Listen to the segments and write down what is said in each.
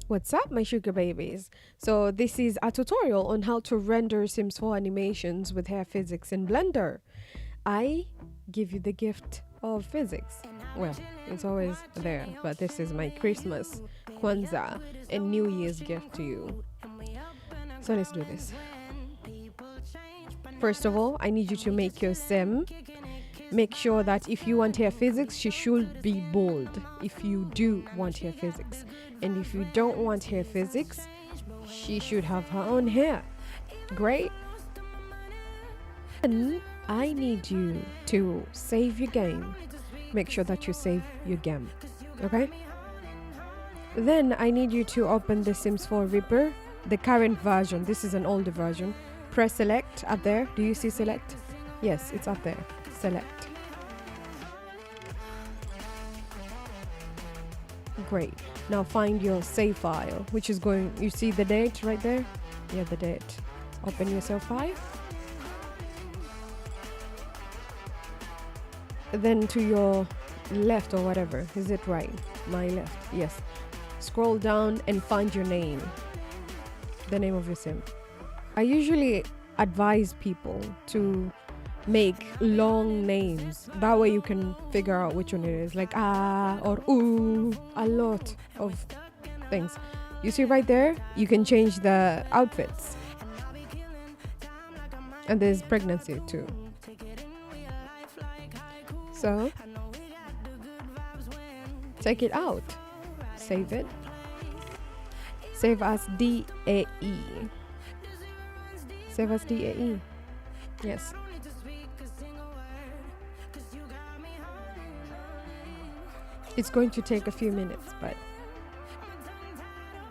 What's up, my sugar babies? So this is a tutorial on how to render Sims 4 animations with hair physics in Blender. I give you the gift of physics. Well, it's always there, but this is my Christmas, Kwanzaa, and New Year's gift to you. So let's do this. First of all, I need you to make your sim. Make sure that if you want hair physics, she should be bold if you do want hair physics. And if you don't want hair physics, she should have her own hair. Great. Then I need you to save your game. Make sure that you save your game. Okay? Then I need you to open the Sims 4 Reaper, the current version. This is an older version. Press select up there. Do you see select? Yes, it's up there. Select. Great. Now find your save file, which is going, you see the date right there? Yeah, the date. Open your save file. Then to your left or whatever. Is it right? My left. Yes. Scroll down and find your name. The name of your sim. I usually advise people to make long names. That way you can figure out which one it is. Like or ooh, a lot of things. You see right there? You can change the outfits. And there's pregnancy too. So take it out. Save it. Save as DAE. Save as DAE. Yes. It's going to take a few minutes, but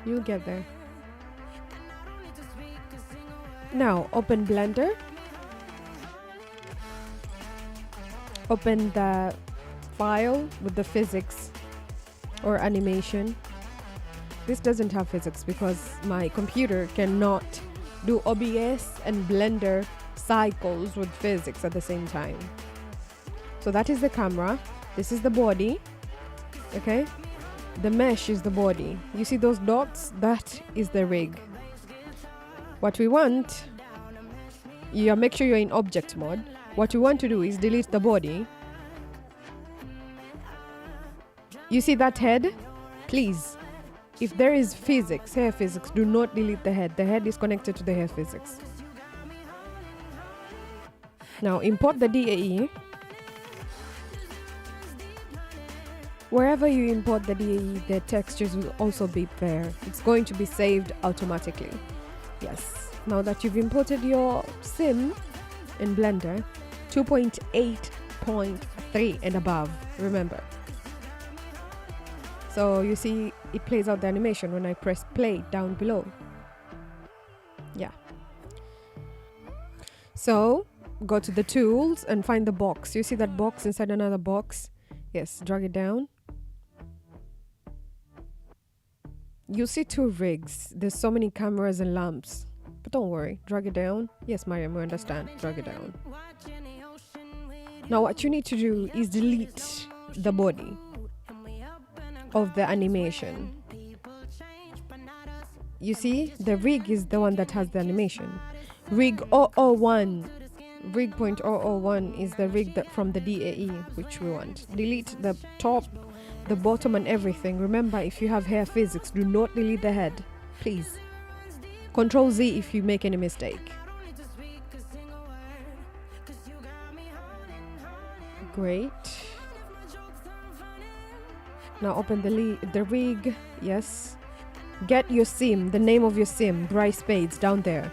you'll get there. Now open Blender. Open the file with the physics or animation. This doesn't have physics because my computer cannot do OBS and Blender cycles with physics at the same time. So that is the camera. This is the body. Okay, the mesh is the body. You see those dots? That is the rig. What we want, make sure you're in object mode. What we want to do is delete the body. You see that head? Please, if there is physics, hair physics, do not delete the head. The head is connected to the hair physics. Now import the DAE. Wherever you import the DAE, the textures will also be there. It's going to be saved automatically. Yes. Now that you've imported your sim in Blender, 2.8.3 and above, remember. So you see it plays out the animation when I press play down below. Yeah. So go to the tools and find the box. You see that box inside another box? Yes, drag it down. You see two rigs. There's so many cameras and lamps. But don't worry, drag it down. Yes, Mariam, we understand. Drag it down. Now what you need to do is delete the body of the animation. You see, the rig is the one that has the animation. Rig 001. Rig .001 is the rig that from the DAE, which we want. Delete the top, the bottom, and everything. Remember, if you have hair physics, do not delete the head, please. Control Z if you make any mistake. Great. Now open the rig. Yes. Get your sim, the name of your sim, Dry Spades, down there.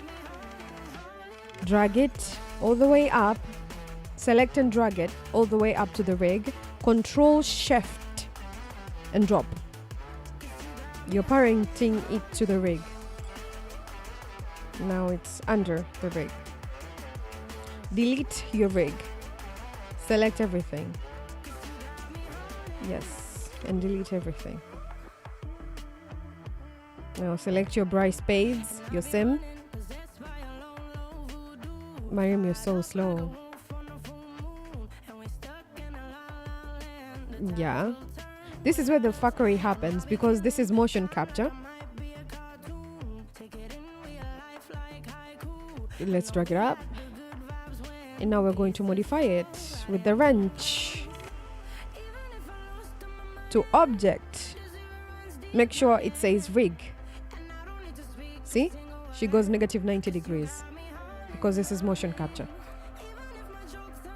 Drag it all the way up. Select and drag it all the way up to the rig. Control Shift and drop. You're parenting it to the rig. Now it's under the rig. Delete your rig. Select everything. Yes, and delete everything. Now select your Dry Spades, your sim. Mariam, you're so slow. Yeah. This is where the fuckery happens because this is motion capture. let's drag it up. And now we're going to modify it with the wrench to object. Make sure it says rig. See? She goes negative 90 degrees because this is motion capture.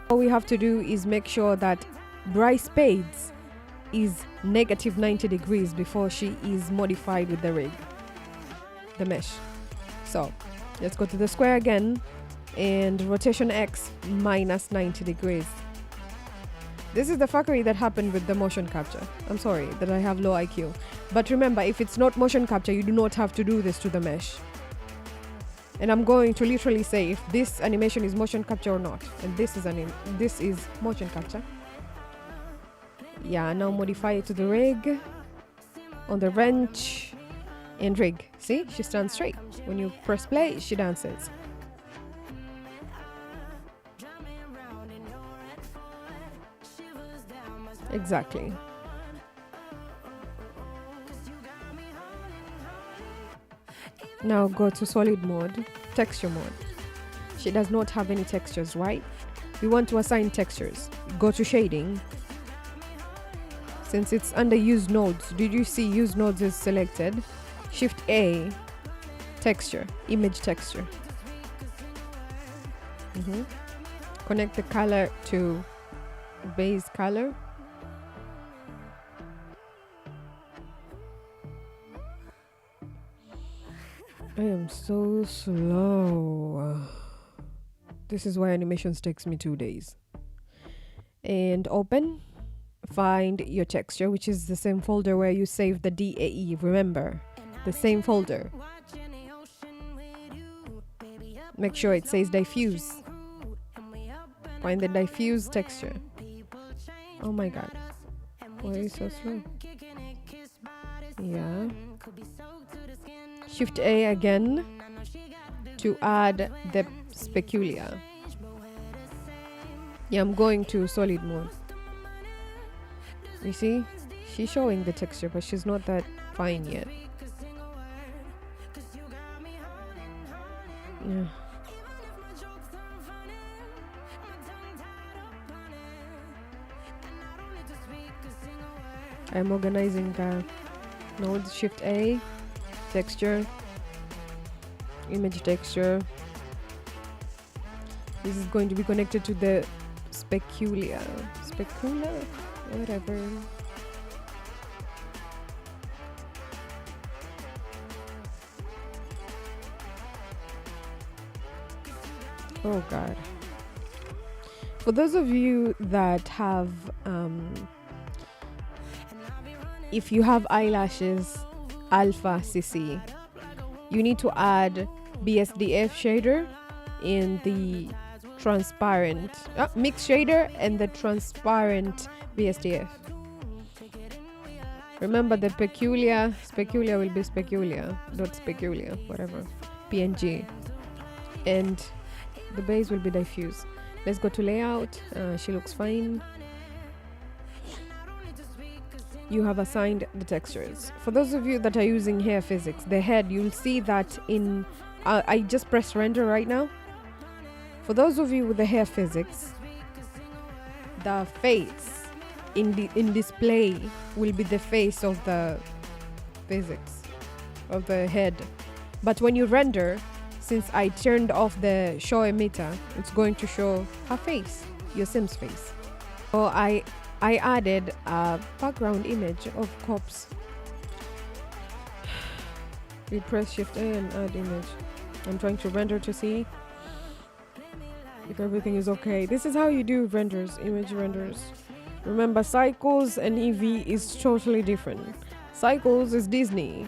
All we have to do is make sure that dry spades is negative 90 degrees before she is modified with the rig, the mesh. So let's go to the square again and rotation X minus 90 degrees. This is the fuckery that happened with the motion capture. I'm sorry that I have low IQ. But remember, if it's not motion capture, you do not have to do this to the mesh. And I'm going to literally say if this animation is motion capture or not. And this is motion capture. Yeah, now modify it to the rig, on the wrench, and rig. See, she stands straight. When you press play, she dances. Exactly. Now go to solid mode, texture mode. She does not have any textures, right? We want to assign textures. Go to shading. Since it's under use nodes, did you see use nodes is selected? Shift A, texture, image texture. Connect the color to base color. I am so slow. This is why animations takes me 2 days. And open. Find your texture, which is the same folder where you save the DAE. Remember, the same folder. Make sure it says diffuse. Find the diffuse texture. Oh my god. Why are you so slow? Yeah. Shift A again to add the speculia. Yeah, I'm going to solid mode. You see, she's showing the texture, but she's not that fine yet. Yeah. I'm organizing the nodes. Shift A, texture, image texture. This is going to be connected to the speculia. Specular? Whatever. Oh god. For those of you that have if you have eyelashes alpha CC, you need to add BSDF shader in the transparent mix shader and the transparent BSDF. Remember the speculia will be speculia, not speculia, whatever, PNG, and the base will be diffuse. Let's go to layout. She looks fine. You have assigned the textures. For those of you that are using hair physics, the head, you'll see that in I just pressed render right now. For those of you with the hair physics, the face in display will be the face of the physics of the head. But when you render, since I turned off the show emitter, it's going to show her face, your Sims face. So I added a background image of cops. We press Shift A and add image. I'm trying to render to see if everything is okay. This is how you do renders, image renders. Remember, Cycles and EV is totally different. Cycles is Disney.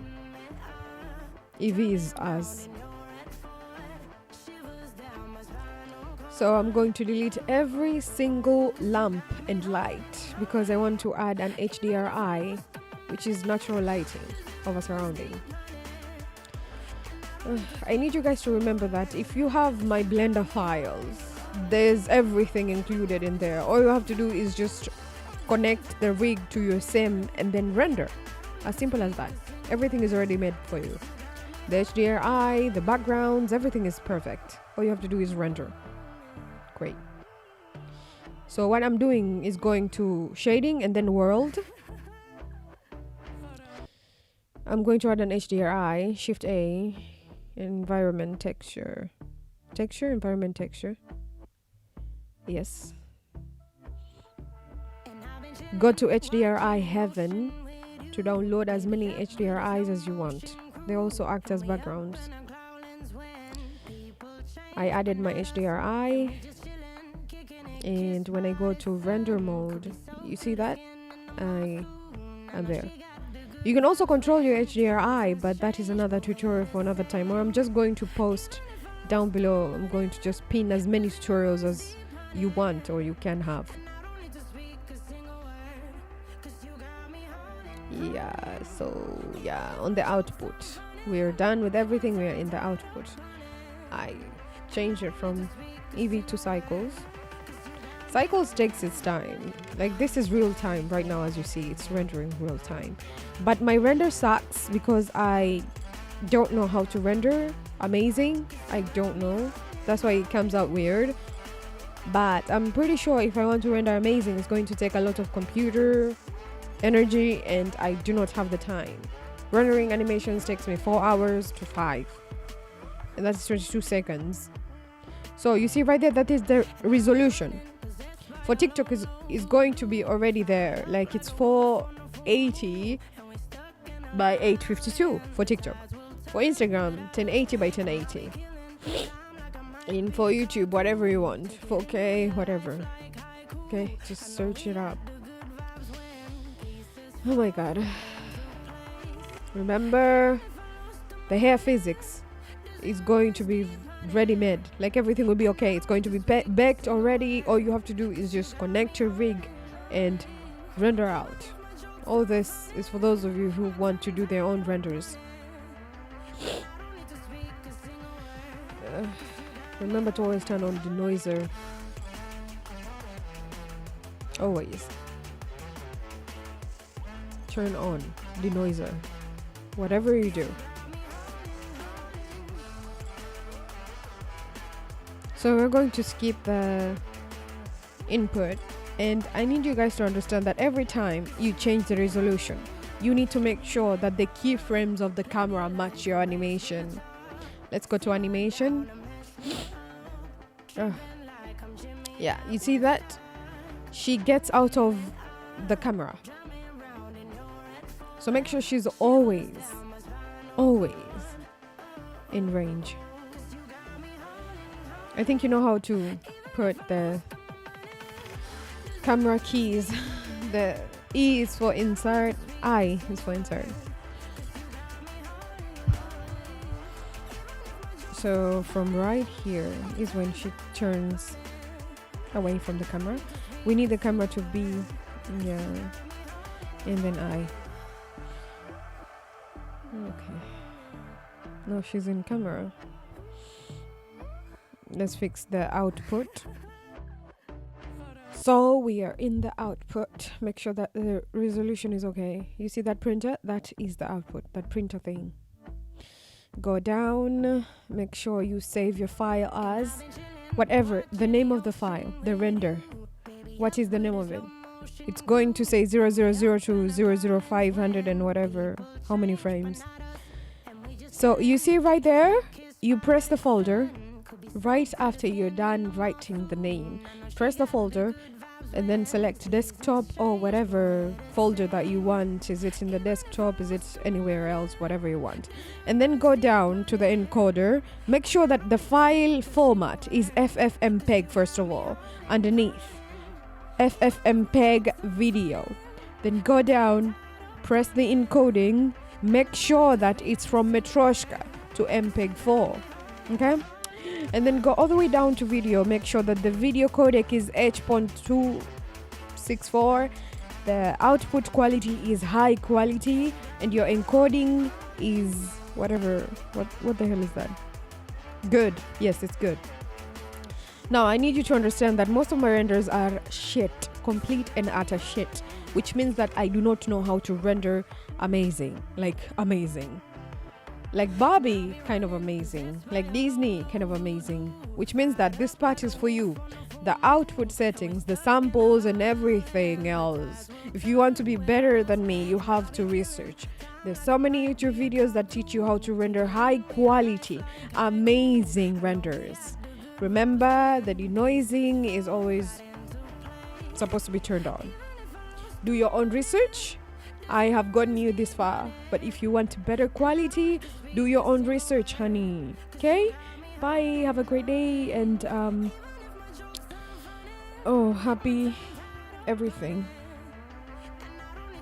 EV is us. So I'm going to delete every single lamp and light because I want to add an HDRI, which is natural lighting of a surrounding. I need you guys to remember that if you have my Blender files, there's everything included in there. All you have to do is just connect the rig to your sim and then render. As simple as that. Everything is already made for you. The HDRI, the backgrounds, everything is perfect. All you have to do is render. Great. So what I'm doing is going to shading and then world. I'm going to add an HDRI, Shift A, environment texture. Texture, environment texture. Yes. Go to HDRI Heaven to download as many HDRIs as you want. They also act as backgrounds. I added my HDRI, and when I go to render mode, you see that? I am there. You can also control your HDRI, but that is another tutorial for another time, or I'm just going to post down below. I'm going to just pin as many tutorials as you want or you can have. Yeah, so yeah, on the output, we're done with everything. We're in the output. I changed it from EV to cycles. Cycles takes its time. Like, this is real time right now. As you see, it's rendering real time, but my render sucks because I don't know how to render amazing. I don't know, that's why it comes out weird. But I'm pretty sure if I want to render amazing, it's going to take a lot of computer energy, and I do not have the time. Rendering animations takes me 4 hours to 5, and that's 22 seconds. So you see right there, that is the resolution. For TikTok is going to be already there, like it's 480 by 852 for TikTok. For Instagram, 1080 by 1080. And for YouTube, whatever you want, 4K, whatever. Okay, just search it up. Oh my god. Remember, the hair physics is going to be ready-made. Like, everything will be okay. It's going to be baked already. All you have to do is just connect your rig and render out. All this is for those of you who want to do their own renders. Remember to always turn on denoiser. Always turn on denoiser, whatever you do. So we're going to skip the input, and I need you guys to understand that every time you change the resolution, you need to make sure that the keyframes of the camera match your animation. Let's go to animation. Yeah, you see that? She gets out of the camera. So make sure she's always in range. I think you know how to put the camera keys. The E is for insert, I is for insert. So from right here is when she turns away from the camera. We need the camera to be, yeah, and then I. Okay. No, she's in camera. Let's fix the output. So we are in the output. Make sure that the resolution is okay. You see that printer? That is the output, that printer thing. Go down, make sure you save your file as whatever the name of the file, the render. What is the name of it? It's going to say 000 to 00500 and whatever, how many frames. So you see right there, you press the folder. Right after you're done writing the name, press the folder and then select desktop or whatever folder that you want. Is it in the desktop? Is it anywhere else? Whatever you want. And then go down to the encoder. Make sure that the file format is FFmpeg first of all. Underneath, FFmpeg video. Then go down, press the encoding. Make sure that it's from Matryoshka to MPEG 4. Okay? And then go all the way down to video. Make sure that the video codec is H.264. The output quality is high quality, and your encoding is whatever. What the hell is that? Good. Yes, it's good. Now I need you to understand that most of my renders are shit, complete and utter shit, which means that I do not know how to render amazing, like amazing. Like Barbie, kind of amazing. Like Disney, kind of amazing. Which means that this part is for you. The output settings, the samples, and everything else. If you want to be better than me, you have to research. There's so many YouTube videos that teach you how to render high quality, amazing renders. Remember, the denoising is always supposed to be turned on. Do your own research. I have gotten you this far, but if you want better quality, do your own research, honey. Okay? Bye. Have a great day, and happy everything.